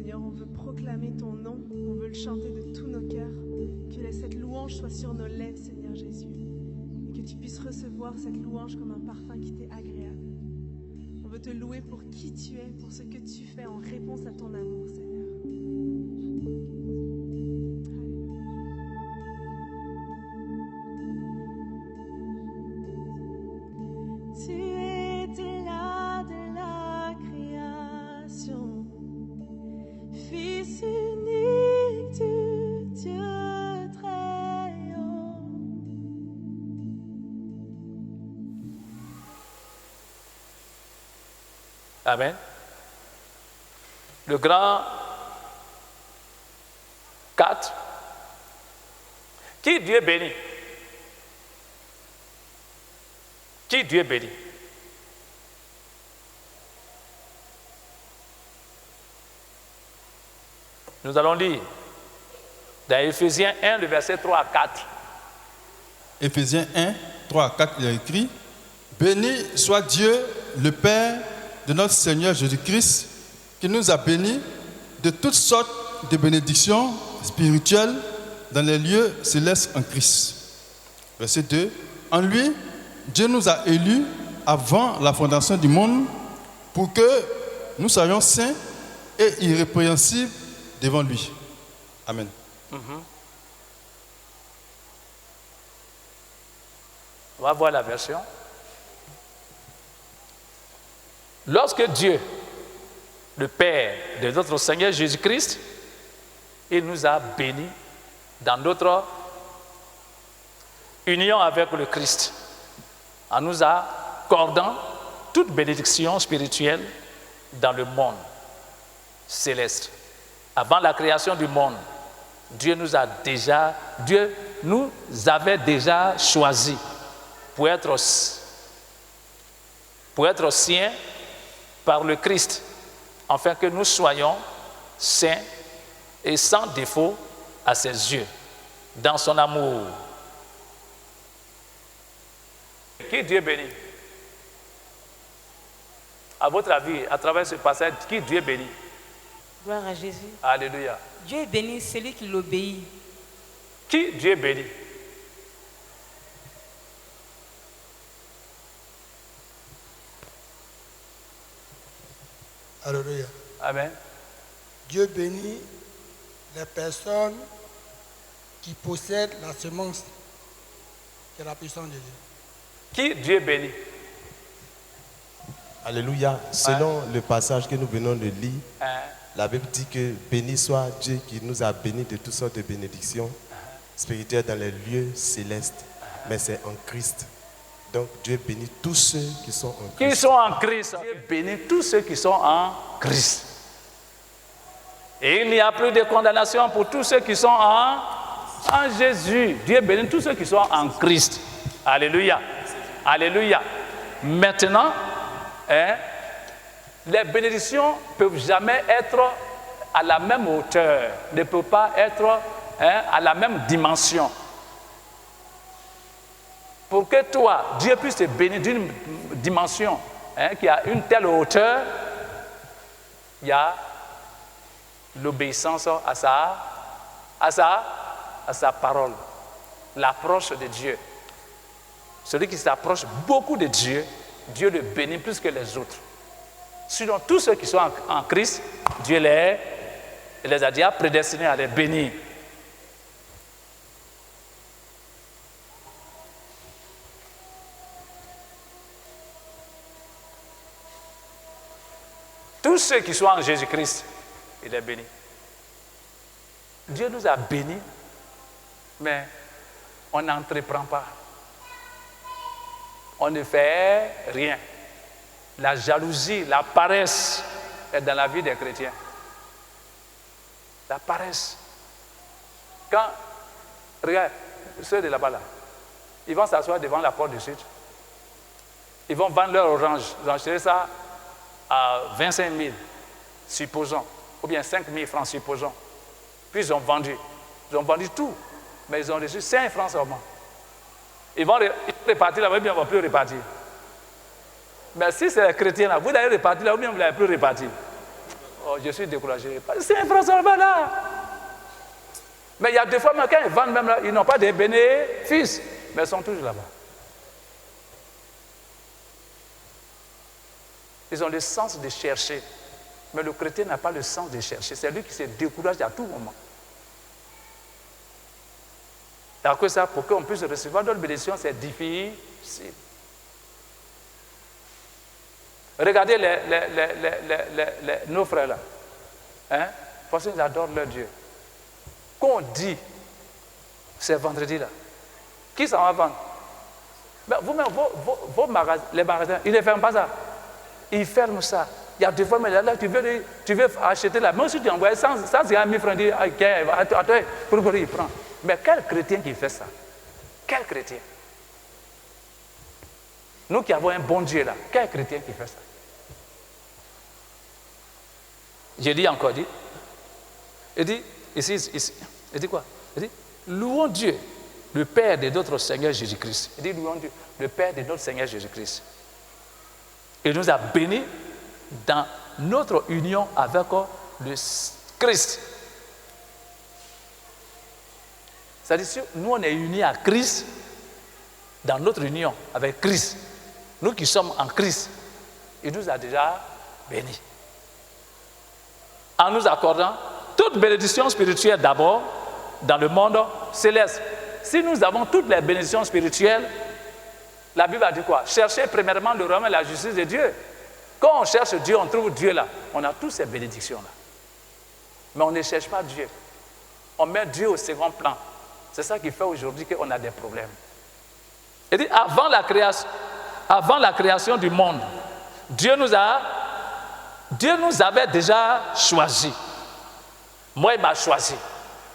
Seigneur, on veut proclamer ton nom, on veut le chanter de tous nos cœurs. Que cette louange soit sur nos lèvres, Seigneur Jésus. Et que tu puisses recevoir cette louange comme un parfum qui t'est agréable. On veut te louer pour qui tu es, pour ce que tu fais en réponse à ton amour, Seigneur. Tu étais là de la création, Fils unique du Dieu très haut. Amen. Le grand 4. Qui Dieu bénit? Qui Dieu bénit? Nous allons lire dans Éphésiens 1, le verset 3 à 4. Éphésiens 1, 3 à 4, il est écrit: Béni soit Dieu, le Père de notre Seigneur Jésus-Christ, qui nous a bénis de toutes sortes de bénédictions spirituelles dans les lieux célestes en Christ. Verset 2. En lui, Dieu nous a élus avant la fondation du monde pour que nous soyons saints et irrépréhensibles devant lui. Amen. On va voir la version. Lorsque Dieu, le Père de notre Seigneur Jésus-Christ, il nous a bénis dans notre union avec le Christ, en nous accordant toute bénédiction spirituelle dans le monde céleste. Avant la création du monde, Dieu nous avait déjà choisis pour être siens par le Christ, afin que nous soyons saints et sans défaut à ses yeux, dans son amour. Qui Dieu bénit? À votre avis, à travers ce passage, qui Dieu bénit? Gloire à Jésus. Alléluia. Dieu bénit celui qui l'obéit. Qui Dieu bénit? Alléluia. Amen. Dieu bénit les personnes qui possèdent la semence de la puissance de Dieu. Qui Dieu bénit? Alléluia. Selon le passage que nous venons de lire, Hein? la Bible dit que béni soit Dieu qui nous a bénis de toutes sortes de bénédictions spirituelles dans les lieux célestes. Mais c'est en Christ. Donc Dieu bénit tous ceux qui sont en Christ. Qui sont en Christ. Dieu bénit tous ceux qui sont en Christ. Et il n'y a plus de condamnation pour tous ceux qui sont en Jésus. Dieu bénit tous ceux qui sont en Christ. Alléluia. Alléluia. Maintenant, les bénédictions ne peuvent jamais être à la même hauteur, ne peuvent pas être à la même dimension. Pour que toi, Dieu puisse te bénir d'une dimension qui a une telle hauteur, il y a l'obéissance à sa parole, l'approche de Dieu. Celui qui s'approche beaucoup de Dieu, Dieu le bénit plus que les autres. Sinon, tous ceux qui sont en Christ, Dieu les a déjà prédestinés à les bénir. Tous ceux qui sont en Jésus-Christ, il est béni. Dieu nous a bénis, mais on n'entreprend pas. On ne fait rien. La jalousie, la paresse est dans la vie des chrétiens. La paresse. Quand, regarde, ceux de là-bas, là, ils vont s'asseoir devant la porte du sud. Ils vont vendre leur orange. Ils ont acheté ça à 25 000, supposons, ou bien 5 000 francs, supposons. Puis ils ont vendu. Ils ont vendu tout, mais ils ont reçu 5 francs seulement. Ils vont repartir là, ou bien ils ne vont plus repartir. Mais si c'est les chrétiens là, vous allez repartir là, ou bien vous n'allez plus repartir. oh, je suis découragé. C'est un François là. Mais il y a des fois, même quand ils vendent, même là, ils n'ont pas de bénéfices, mais ils sont toujours là-bas. Ils ont le sens de chercher. Mais le chrétien n'a pas le sens de chercher. C'est lui qui se décourage à tout moment. Alors que ça, pour qu'on puisse recevoir d'autres bénédictions, c'est difficile. Regardez nos frères là. Hein? Parce qu'ils adorent leur Dieu. Quand on dit, c'est vendredi là, qui s'en va vendre? Ben, vous-même, vos magasins, les magasins, ils ne ferment pas ça. Ils ferment ça. Il y a des fois, mais là, tu veux acheter là. Même si tu envoies 150 000 francs, attends, pour il prend. Mais quel chrétien qui fait ça? Quel chrétien? Nous qui avons un bon Dieu là, quel chrétien qui fait ça? J'ai dit encore, il dit, ici, il dit quoi? Il dit, louons Dieu, le Père de notre Seigneur Jésus-Christ. Il dit, louons Dieu, le Père de notre Seigneur Jésus-Christ. Il nous a bénis dans notre union avec le Christ. C'est-à-dire, nous on est unis à Christ, dans notre union avec Christ. Nous qui sommes en Christ, il nous a déjà bénis. En nous accordant toute bénédiction spirituelle d'abord dans le monde céleste. Si nous avons toutes les bénédictions spirituelles, la Bible a dit quoi? Cherchez premièrement le royaume et la justice de Dieu. Quand on cherche Dieu, on trouve Dieu là. On a toutes ces bénédictions-là. Mais on ne cherche pas Dieu. On met Dieu au second plan. C'est ça qui fait aujourd'hui qu'on a des problèmes. Il dit, avant la création du monde, Dieu nous avait déjà choisi. Moi, il m'a choisi.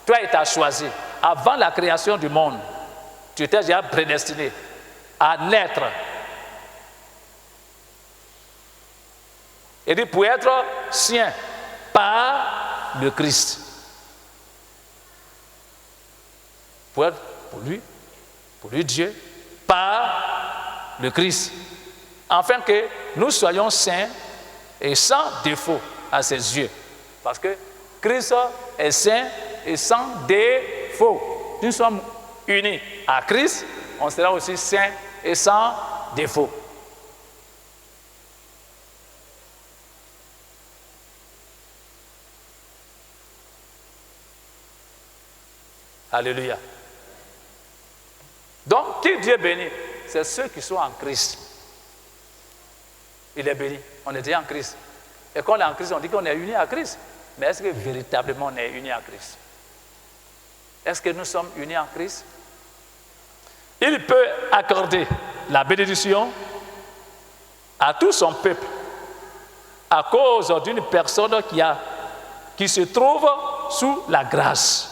Toi, il t'a choisi. Avant la création du monde, tu étais déjà prédestiné à naître. Il dit, pour être sien par le Christ. Pour lui Dieu, par le Christ. Afin que nous soyons saints et sans défaut à ses yeux. Parce que Christ est saint et sans défaut. Nous sommes unis à Christ, on sera aussi saint et sans défaut. Alléluia. Donc, qui Dieu bénit? C'est ceux qui sont en Christ. Il est béni. On est déjà en Christ. Et quand on est en Christ, on dit qu'on est unis à Christ. Mais est-ce que véritablement on est unis à Christ? Est-ce que nous sommes unis en Christ? Il peut accorder la bénédiction à tout son peuple à cause d'une personne qui se trouve sous la grâce.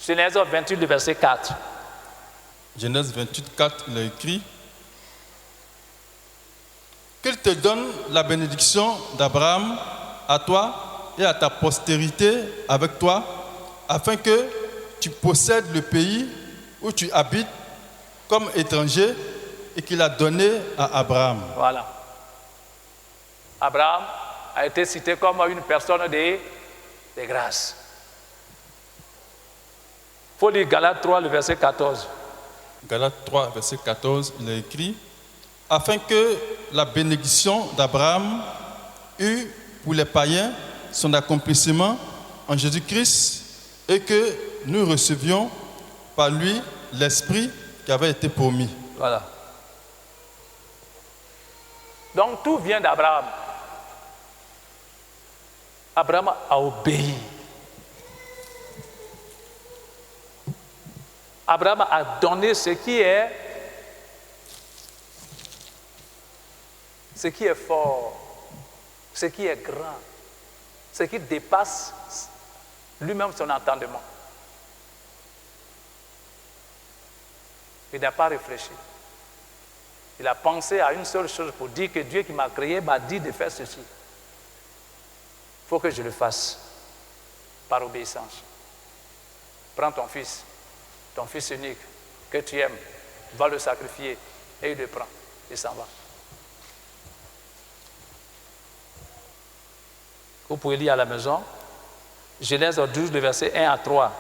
Genèse 28, le verset 4. Genèse 28, 4, il a écrit qu'il te donne la bénédiction d'Abraham à toi et à ta postérité avec toi, afin que tu possèdes le pays où tu habites comme étranger et qu'il a donné à Abraham. Voilà. Abraham a été cité comme une personne de grâce. Il faut lire Galates 3, le verset 14. Galates 3, verset 14, il a écrit afin que la bénédiction d'Abraham eût pour les païens son accomplissement en Jésus-Christ et que nous recevions par lui l'Esprit qui avait été promis. Voilà. Donc tout vient d'Abraham. Abraham a obéi. Abraham a donné ce qui est fort, ce qui est grand, ce qui dépasse lui-même son entendement. Il n'a pas réfléchi. Il a pensé à une seule chose pour dire que Dieu qui m'a créé m'a dit de faire ceci. Il faut que je le fasse par obéissance. Prends ton fils unique, que tu aimes, va le sacrifier et il le prend. Il s'en va. Vous pouvez lire à la maison. Genèse 12, le verset 1 à 3.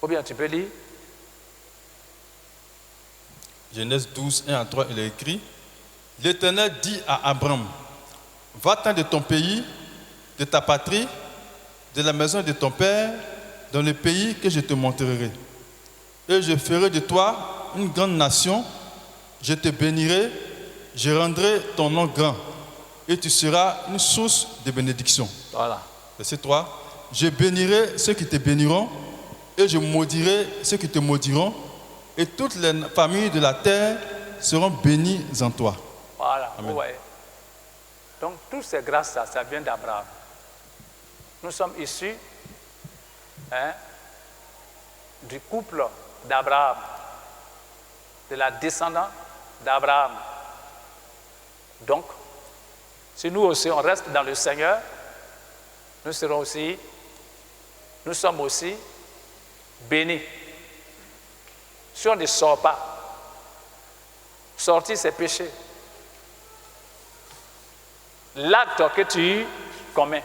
Ou bien tu peux lire. Genèse 12, 1 à 3, il est écrit: L'Éternel dit à Abraham, va-t'en de ton pays, de ta patrie, de la maison de ton père, dans le pays que je te montrerai. Et je ferai de toi une grande nation, je te bénirai, je rendrai ton nom grand, et tu seras une source de bénédiction. Voilà. Verset 3, je bénirai ceux qui te béniront, et je maudirai ceux qui te maudiront, et toutes les familles de la terre seront bénies en toi. Voilà, Amen. vous voyez. Donc, toutes ces grâces-là, ça vient d'Abraham. Nous sommes issus du couple d'Abraham, de la descendance d'Abraham. Donc, si nous aussi on reste dans le Seigneur, nous sommes aussi bénis. Si on ne sort pas, sortir ses péchés, l'acte que tu commets,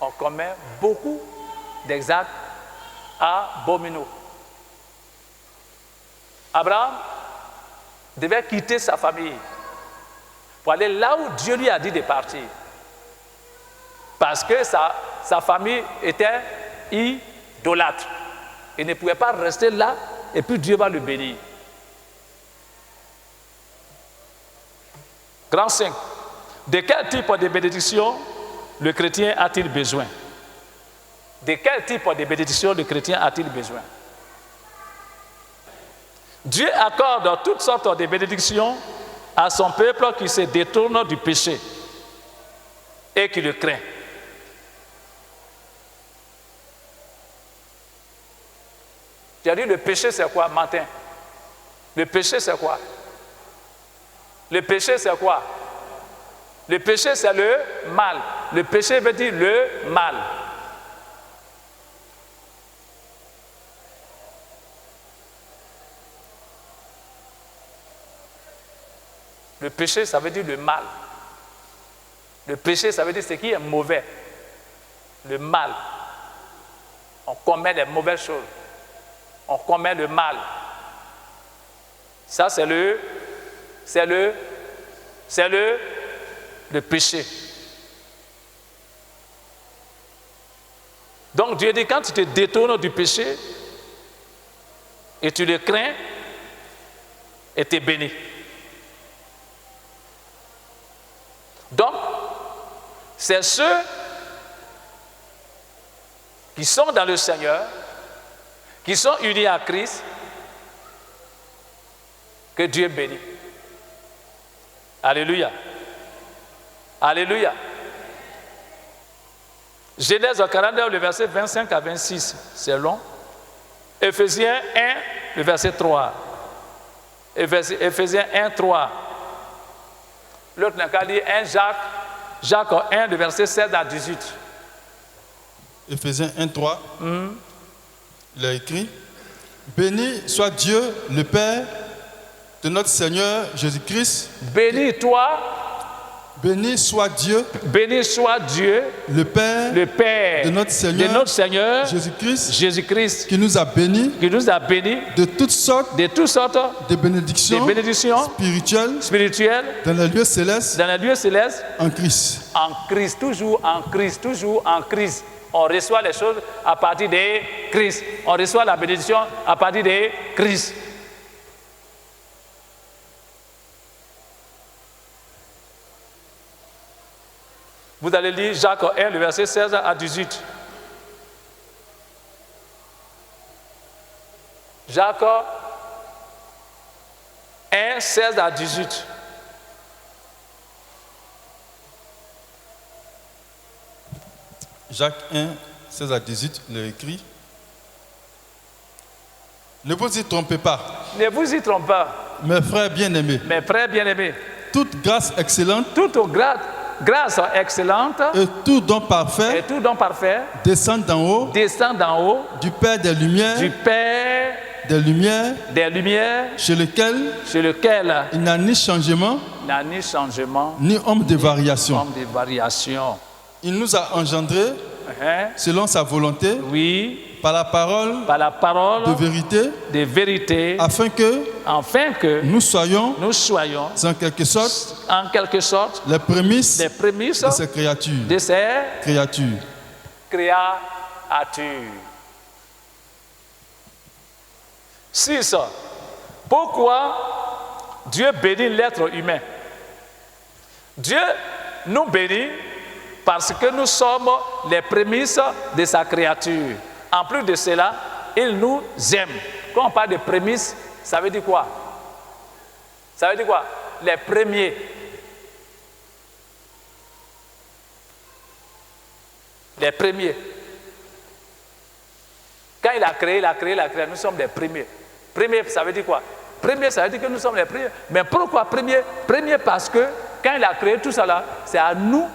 on commet beaucoup d'actes abominaux. Abraham devait quitter sa famille pour aller là où Dieu lui a dit de partir. Parce que sa famille était idolâtre. Il ne pouvait pas rester là et puis Dieu va le bénir. Grand 5. De quel type de bénédiction le chrétien a-t-il besoin? De quel type de bénédiction le chrétien a-t-il besoin? Dieu accorde toutes sortes de bénédictions à son peuple qui se détourne du péché et qui le craint. Tu as dit le péché c'est quoi, Martin? Le péché c'est quoi? Le péché c'est quoi? Le péché c'est le mal. Le péché veut dire le mal. Le péché ça veut dire le mal. Le péché ça veut dire ce qui est mauvais. Le mal. On commet des mauvaises choses. On commet le mal. Ça, c'est le péché. Donc Dieu dit, quand tu te détournes du péché et tu le crains, et tu es béni. Donc, c'est ceux qui sont dans le Seigneur, qui sont unis à Christ, que Dieu bénit. Alléluia. Alléluia. Genèse 42, le verset 25 à 26, c'est long. Éphésiens 1, le verset 3. Éphésiens 1, 3. L'autre n'a qu'à lire 1 Jacques 1, le verset 16 à 18. Éphésiens 1, 3. Il a écrit: Béni soit Dieu, le Père de notre Seigneur Jésus-Christ. Béni soit Dieu, le Père de notre Seigneur Jésus-Christ, qui nous a bénis de toutes sortes de bénédictions spirituelles dans les lieux célestes en Christ. En Christ, toujours en Christ, toujours en Christ. On reçoit les choses à partir de Christ. On reçoit la bénédiction à partir de Christ. Vous allez lire Jacques 1, le verset 16 à 18. Jacques 1, 16 à 18. Jacques 1, 16 à 18, il est écrit: Ne vous y trompez pas. Ne vous y trompez pas. Mes frères bien-aimés. Mes frères bien-aimés. Toute grâce excellente grâce excellente et tout don et parfait tout don parfait descend d'en haut descend d'en haut du Père des lumières, du Père des lumières, des lumières, chez lequel sur lequel il n'a ni changement, il n'y a ni changement, ni ombre de variation. forme de variation. Il nous a engendrés Hein? selon sa volonté, Oui, par la parole par la parole de vérité, de vérité, afin que afin que nous soyons, nous soyons en quelque sorte, en quelque sorte les prémices les prémices de ces créatures. de ces Créatures. créatures. 6. Pourquoi Dieu bénit l'être humain? Dieu nous bénit parce que nous sommes les prémices de sa créature. En plus de cela, il nous aime. Quand on parle de prémices, ça veut dire quoi? Ça veut dire quoi? Les premiers. Les premiers. Quand il a créé, nous sommes les premiers. Premier, ça veut dire quoi? Premier, ça veut dire que nous sommes les premiers. Mais pourquoi premier? Premier parce que quand il a créé tout ça là, c'est à nous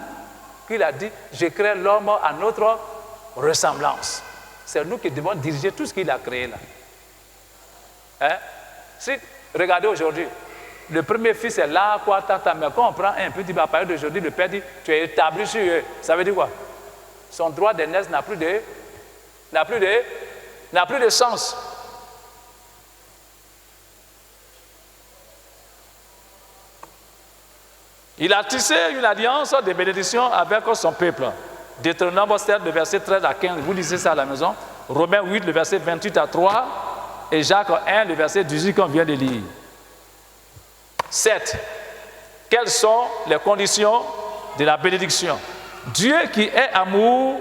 qu'il a dit, je crée l'homme à notre ressemblance. C'est nous qui devons diriger tout ce qu'il a créé là. Hein? Si, regardez aujourd'hui, le premier fils est là, quoi, tata, mais quand on prend un petit peu à partir d'aujourd'hui, le père dit, tu es établi sur eux. Ça veut dire quoi? Son droit d'aînesse n'a plus de sens. Il a tissé une alliance de bénédiction avec son peuple. Deutéronome 7, le verset 13 à 15. Vous lisez ça à la maison. Romains 8, le verset 28 à 3. Et Jacques 1, le verset 18 qu'on vient de lire. 7. Quelles sont les conditions de la bénédiction? Dieu qui est amour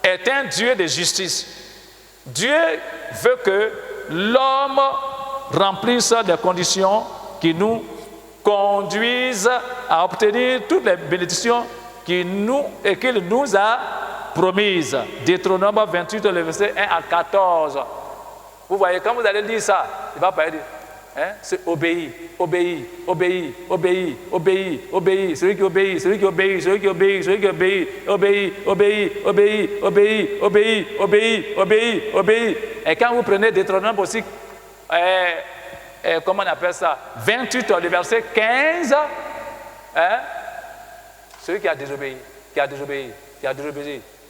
est un Dieu de justice. Dieu veut que l'homme remplisse des conditions qui nous conduisent à obtenir toutes les bénédictions qu'il nous a promises. Deutéronome 28, le verset 1 à 14. Vous voyez, quand vous allez lire ça, il va pas dire, hein, c'est obéir, obéir, obéir, obéir, obéir, obéir, celui qui obéit, celui qui obéit, celui qui obéit, celui qui obéit, obéir, obéir, obéir, obéir, obéir, obéir, obéir, obéir. Et quand vous prenez Deutéronome aussi, comment on appelle ça, 28, le verset 15, hein, celui qui a désobéi,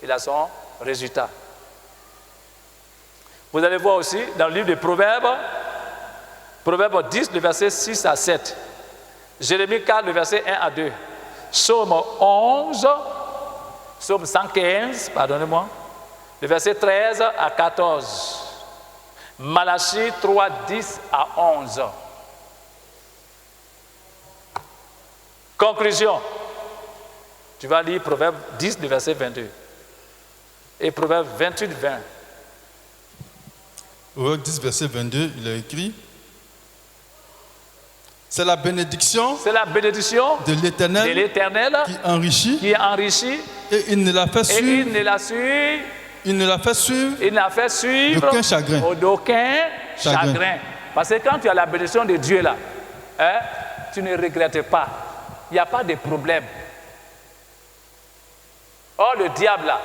il a son résultat. Vous allez voir aussi dans le livre de Proverbes, Proverbe 10, le verset 6 à 7. Jérémie 4, le verset 1 à 2. Psaume 11, Psaume 115, pardonnez-moi, le verset 13 à 14. Malachie 3, 10 à 11. Conclusion. Tu vas lire Proverbe 10, le verset 22. Et Proverbe 28, 20. Proverbe 10, verset 22, il a écrit, c'est la bénédiction de l'Éternel qui enrichit et il ne la fait suivre d'aucun chagrin. Parce que quand tu as la bénédiction de Dieu là, hein, tu ne regrettes pas. Il n'y a pas de problème. Or le diable là,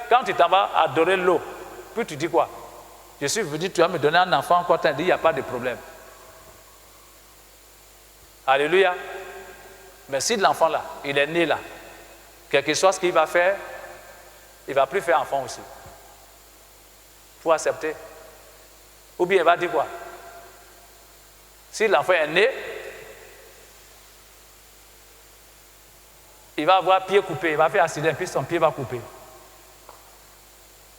quand tu t'en vas adorer l'eau, puis tu dis quoi? Je suis venu, tu vas me donner un enfant, encore tu as dit, il n'y a pas de problème. Alléluia. Mais si l'enfant là, il est né là, quel que soit ce qu'il va faire, il ne va plus faire enfant aussi. Il faut accepter. Ou bien il va dire quoi? Si l'enfant est né, il va avoir pied coupé, il va faire accident, puis son pied va couper.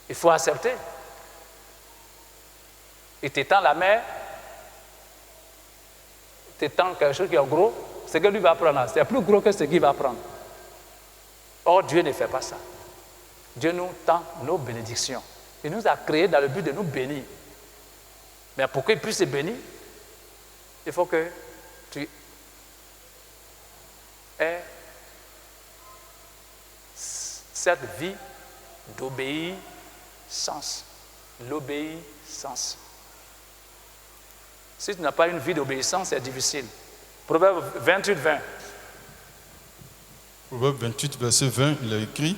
Il faut accepter. Il t'étend la main, il t'étend quelque chose qui est gros, ce que lui va prendre, c'est plus gros que ce qu'il va prendre. Or, Dieu ne fait pas ça. Dieu nous tend nos bénédictions. Il nous a créés dans le but de nous bénir. Mais pour qu'il puisse se bénir, il faut que tu aies cette vie d'obéissance. L'obéissance. Si tu n'as pas une vie d'obéissance, c'est difficile. Proverbe 28, 20. Proverbe 28, verset 20, il est écrit: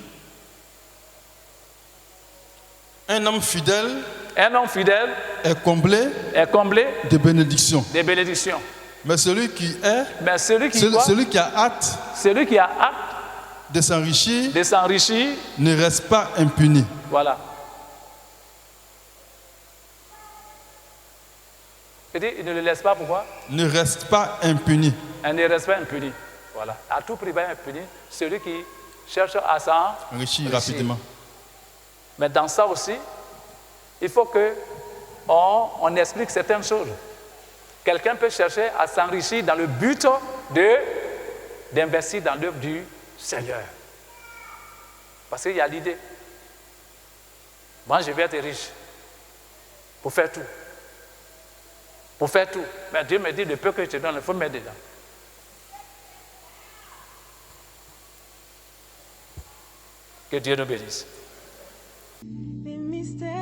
un homme fidèle Un homme fidèle est comblé est comblé de bénédictions. des bénédictions. Mais celui qui est, Mais celui qui a hâte a hâte de s'enrichir de s'enrichir, ne reste pas impuni. voilà. Il dit, il ne le laisse pas, pourquoi? Ne reste pas impuni. Il ne reste pas impuni. Voilà. À tout prix, pas impuni. Celui qui cherche à Enrichir rapidement. Mais dans ça aussi, il faut qu'on explique certaines choses. Quelqu'un peut chercher à s'enrichir dans le but d'investir dans l'œuvre du Seigneur. Parce qu'il y a l'idée. Moi, je vais être riche pour faire tout. Pour faire tout. Mais Dieu me dit, le peu que je te donne, il faut me mettre dedans. Que Dieu nous bénisse. Les mystères